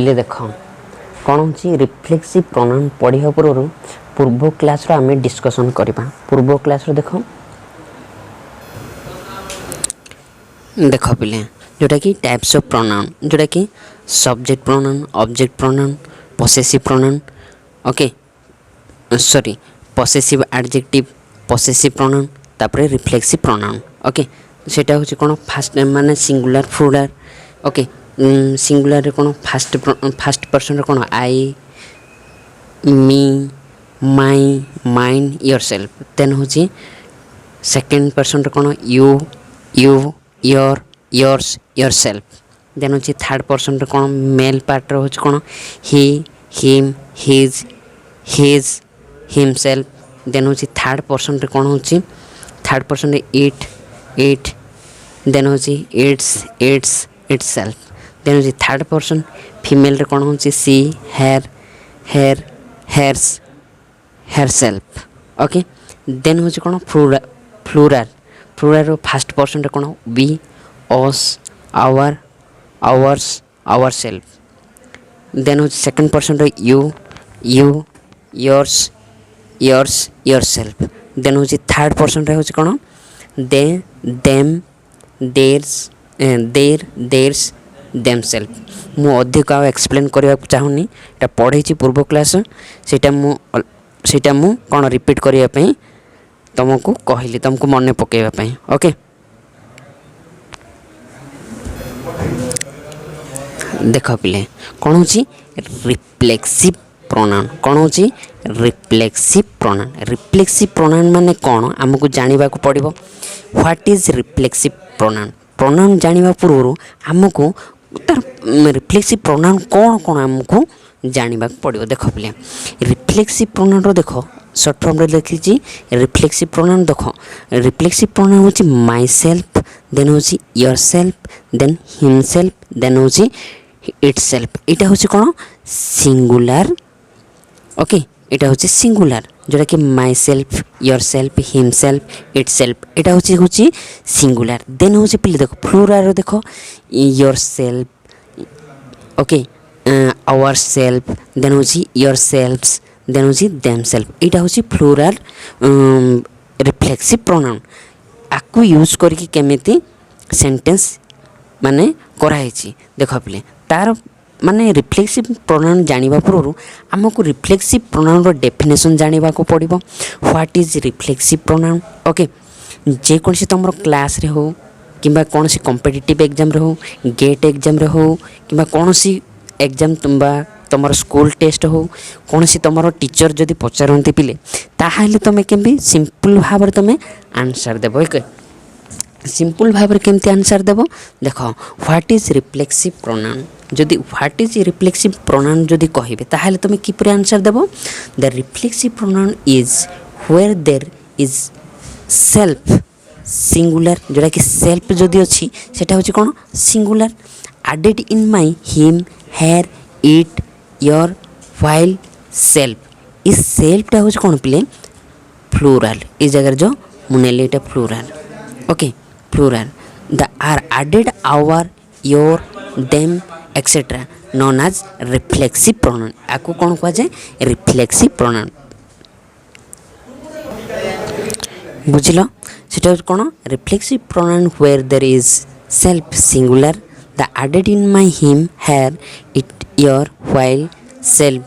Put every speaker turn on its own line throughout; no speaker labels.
पिले देख कौन हो रिफ्लेक्सिव प्रोनाउन पढ़ा पूर्व पूर्व क्लास रो आमे डिस्कशन करबा। पूर्व क्लास रो देख पिले जोटा कि टाइप्स ऑफ प्रोनाउन जोटा कि subject pronoun, object pronoun, possessive pronoun, okay sorry possessive adjective, possessive pronoun तापर रिफ्लेक्सिव प्रोनाउन। ओके सेटा होची कोन फास्ट माने सिंगुलर प्लुरल। ओके सिंगुलर रे कोन फास्ट पर्सन रे कोन I, me, my, mine, yourself. Then होची सेकंड पर्सन रे कोन you, you, your, yours, yourself. Then होची थर्ड पर्सन रे कोन मेल पार्ट रे होची कोन he, him, his, his, himself. Then होची थर्ड पर्सन रे कोन होची थर्ड पर्सन रे इट, इट। देन होची इट्स, इट्स, इटसेल्फ। देन होची थर्ड पर्सन फीमेल रे कोन होची सी, हेर, हेर, हेर्स, हेरसेल्फ। ओके देन होची कोन प्लुरल, प्लुरल रो फर्स्ट पर्सन रे कोन we, us, our, ours, ourself. Then होची सेकंड पर्सन रे you, you, yours, yours, yourself. Then होची थर्ड पर्सन रे होची कोन they, them, theirs, their, theirs, themself. मु अधिक आ एक्सप्लेन करबा चाहूनी एटा पढ़ेछि पूर्व क्लास सेटा मु कोन रिपीट करबा पई तुमको कहली तुमको मन पकेबा पई। ओके देख पिले कौन होची रिफ्लेक्सिव प्रोनाउन। कौन होची रिफ्लेक्सिव प्रोनाउन। रिफ्लेक्सिव प्रोनाउन माने कौन हमको जानिबा को पड़िबो। What is reflexive pronoun. Pronoun जानिबा पूर्व हमको तार रिफ्लेक्सिव प्रोनाउन कौन कौन हमको जानिबा को पड़िबो। देख पिले रिफ्लेक्सिव प्रोनाउन रो देखो शॉर्ट फॉर्म रे लिखिची रिफ्लेक्सिव प्रोनाउन। देखो रिफ्लेक्सिव प्रोनाउन होची माई सेल्फ, देन होची योरसेल्फ, देन हिमसेल्फ, देन होची इटसेल्फ। एटा होची कोन सिंगुलर। ओके एटा होची सिंगुलर जोटा कि my self, yourself, himself, itself. एटा होची सिंगुलर। देन होची पिले देखो प्लुरल रो देखो yourself, okay ourselves, then होची योरसेल्फ्स, देन होची देमसेल्फ। एटा होची प्लुरल रिफ्लेक्सिव प्रोनाउन। आकु यूज करके केमिति सेंटेंस माने कराइछि। देख पिले तार माने रिफ्लेक्सिव प्रोनाउन जानिबा पूर्व हमको रिफ्लेक्सिव प्रोनाउन रो डेफिनेशन जानिबा को पड़िबो। What is reflexive pronoun. Okay जे कोनसी तुमरो क्लास रे हो किबा कोनसी कॉम्पिटिटिव एग्जाम रे हो, गेट एग्जाम रे हो किबा कोनसी एग्जाम तुमरो स्कूल टेस्ट हो, कोनसी तुमरो टीचर जदि पचारंती पिले ताहाले तमे केमबी सिंपल भाव रे तमे आंसर देबो। ओके सिंपल भाव रे केमती आंसर देबो। देखो व्हाट इज रिफ्लेक्सिव प्रोनाउन। जदि व्हाट इज रिफ्लेक्सिव प्रोनाउन जदि कहिबे ताहाले तमे किपरि आंसर देबो। The reflexive pronoun is where there is self singular जोटा कि सेल्फ जदि अछि सेटा होछि कोन singular added in my, him, her, it, your, while, self. Is self टा होछि कोन पिले प्लुरल। इस जगह जो मुनेले एटा plural. Okay plural the are added our, your, them etcetera known as reflexive pronoun. आको कोन कह जाय रिफ्लेक्सिव प्रोनाउन। बुझिलो सेटा कोन reflexive pronoun where there is self singular the added in my, him, her, it, your, while, self.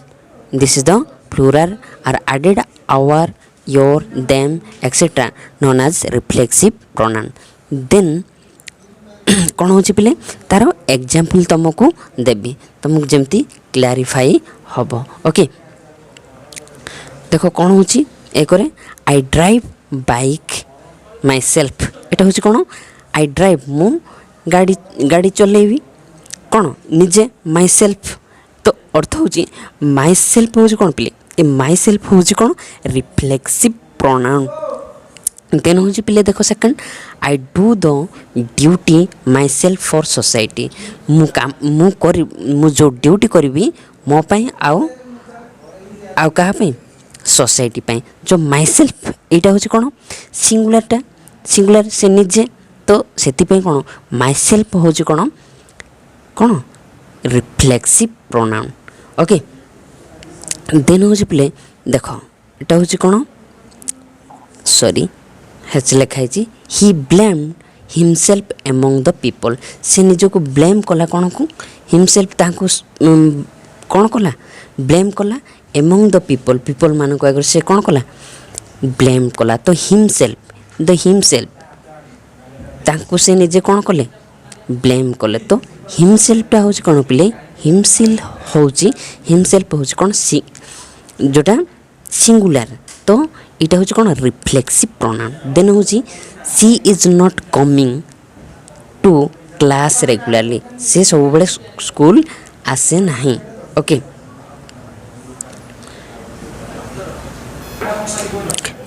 This is the plural are added our, your, them etcetera known as reflexive pronoun. Then कौन होची पिले तार example तुमको देबी तुमको जेमती clarify हबो। Okay देखो कौन होची एकरे I drive bike my self. एटा होची कोन आई ड्राइव मु गाड़ी चलेबी कोन निजे माई सेल्फ। तो अर्थ होची माई सेल्फ होची कोन पिले ए माई सेल्फ होची कोन रिफ्लेक्सिव प्रोनाउन। देन होची पिले देखो second I do the duty my self for society. मु जो ड्यूटी करी मो पाई आउ कहा सोसाइटी पाई। जो माई सेल्फ एटा होची कोन सिंगुलरटा सिंगुलर से निजे तो सेति पे कोन माई सेल्फ होची कोन रिफ्लेक्सिव प्रोनाउन ओके देन हूँ पिले देख यहाँ हूँ कौन सॉरी हेच लिखाई ही blamed himself among the people से निजक ब्लेम कला कौन को हिमसेल्फ कौन कला ब्लेम कला एमंग द पीपल पीपल मान आगे से कौन कला ब्लेम कला तो हिमसेल्फ द हिमसेल्फ तांको से निजे कौन कले ब्लेम कले तो हिमसेल्फटा हूँ कौन पिले हिमसेल्फ हूँ कौन जोटा सिंगुलर तो यहाँ हूँ कौन रिफ्लेक्सिव प्रोनाउन देन हूँ she is not coming to class regularly से सब बड़े स्कूल आसे नहीं ओके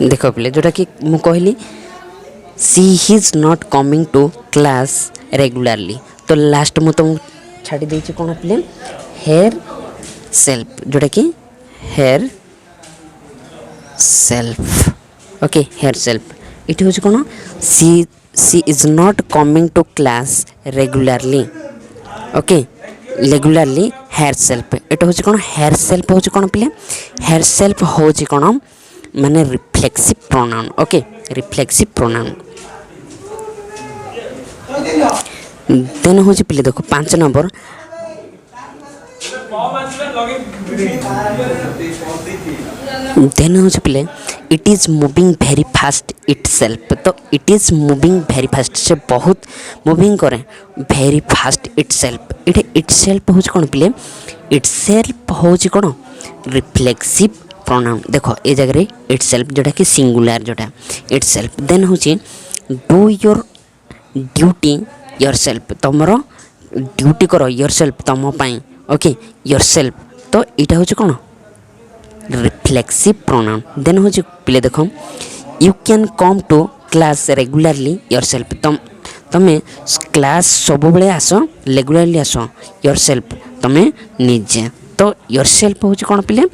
देख पिले जोटा कि मु कहली she is not coming to class regularly तो लास्ट मु तुम छाड़ी देछि कौन पिले हेयर सेल्फ जोटा कि herself okay herself it हूँ कौन she is not coming to class regularly okay regularly herself it हूँ कौन हेयर सेल्फ हूँ कौन पिले हेयर सेल्फ हूँ कौन माने reflexive pronoun okay reflexive pronoun then हूँ पिले देखो 5 नंबर देन हूँ पिले it is moving very fast itself तो it is moving very fast से बहुत मूविंग करे वेरी फास्ट इट सेल्फ हूँ कौन पिले इट सेल्फ हूँ कौन रिफ्लेक्सिव प्रोनाउन देखो ये जगह इट सेल्फ जोटा कि सिंगुलर जोटा इट सेल्फ देन हूँ do your duty yourself तुमर ड्यूटी कर योर सेल्फ तुम पाई ओके योर सेल्फ तो यहाँ हूँ कौन रिफ्लेक्सिव प्रोनाउन देन हूँ पिले देख you can come to class regularly yourself तुम्हें क्लास सब बड़े आस रेगुलारली आस योर सेल्फ तुम्हें निजे तो योर सेल्फ हूँ कौन पिले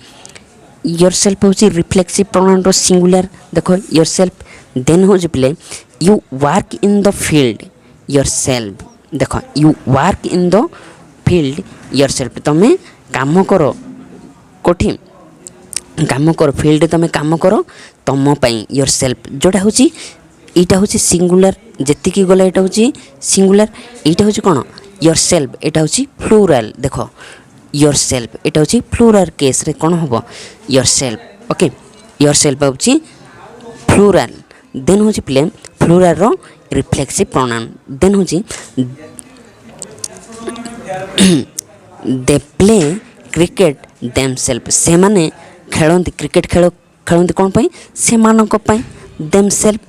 योर सेल्फ हूँ रिफ्लेक्सिव प्रोनाउन सिंगुलर देखो योर सेल्फ देन हूँ पिले you work in the field yourself देख you work in the field yourself तुम्हें काम करो कोठी काम करो फील्ड तुम्हें काम करो तुम पाई योर सेल्फ जोटा हूँ यहाँ हूँ सिंगुलर जी गला यहाँ हूँ सिंगुलर यहाँ हूँ कौन योर सेल्फ यहाँ हूँ प्लूराल देख योर सेल्फ यहाँ हूँ प्लूराल केस रे कौन हम your self okay your self हूँ प्लूराल देन हूँ प्ले प्लूराल रो रिफ्लेक्सिव प्रोनाउन देन हूँ दे प्ले क्रिकेट देमसेल्फ से माने खेलती क्रिकेट खेलती कौन पाई से मानक पाई देमसेल्फ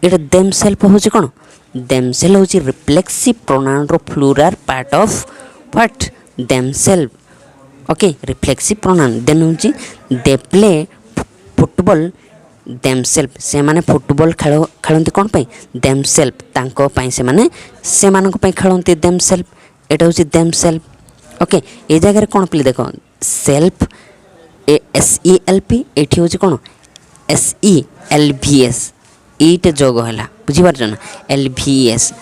ये देमसेल्फ हूँ कौन देमसेल्फ हूँ रिफ्लेक्सिव प्रोनाउन रो plural part of what themself okay reflexive pronoun then हूँ दे प्ले फुटबॉल देमसेल्फ से माने फुटबॉल खेलती कौन पाई देमसेल्फ तांको पाई से माने से मानक पाई खेलती देमसेल्फ एटा हूँ देमसेल्फ ओके ये जगह कौन पिले देख सेल्फ SELF ये हूँ कौन SELVS ईटे जोग है बुझीपार ना LVS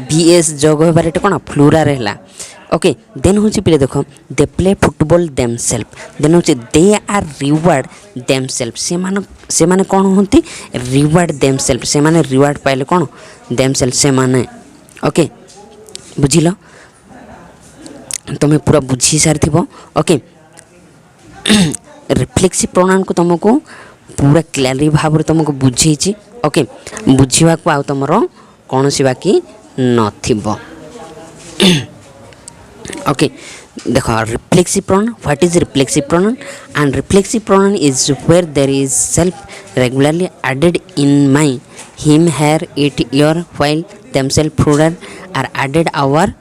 VES जोग होबार ये कौन प्लूराल है ओके देन हूँ पिले देख they play football themself then हूँ दे आर रिवार्ड देमसेल्फ से माने कौन होती रिवार्ड देमसेल्फ से माने रिवार्ड पाइले कौन देमसेल्फ से माने ओके बुझिल तुम्हें पूरा बुझी सारी ओके रिफ्लेक्सिव प्रोनाउन को तुमको पूरा क्लियरली भाव में तुमको बुझे ओके बुझा को आ तुम कौन सी बाकी नथिबो ओके देखो reflexive pronoun what is reflexive pronoun and reflexive pronoun is where there is self regularly added in my him her it your while themself plural are added our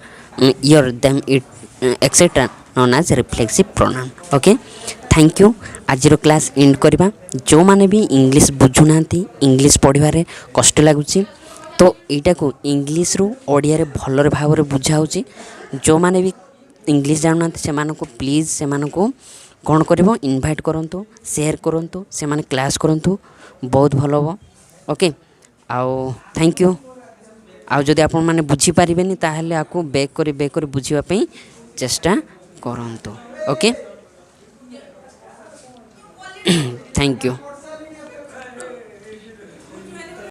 your them it etcetera known as reflexive pronoun okay thank you आज class end करवा जो माने भी English बुझुना English पढ़ारे कष्ट लगुच तो यहाँ को इंग्लिश रु ओडिया रे भल भाव में बुझाऊँ जो माने भी इंग्लिश जानना से प्लीज से कौन कर इनभाइट करूँ शेयर करूँ से क्लास करूँ बहुत भल हम ओके आओ थैंक यू आउ जदि आपण माने बुझी पारिबेनी ताहले आकु बैक करी बुझिबा पई चेष्टा करंतु ओके थैंक यू।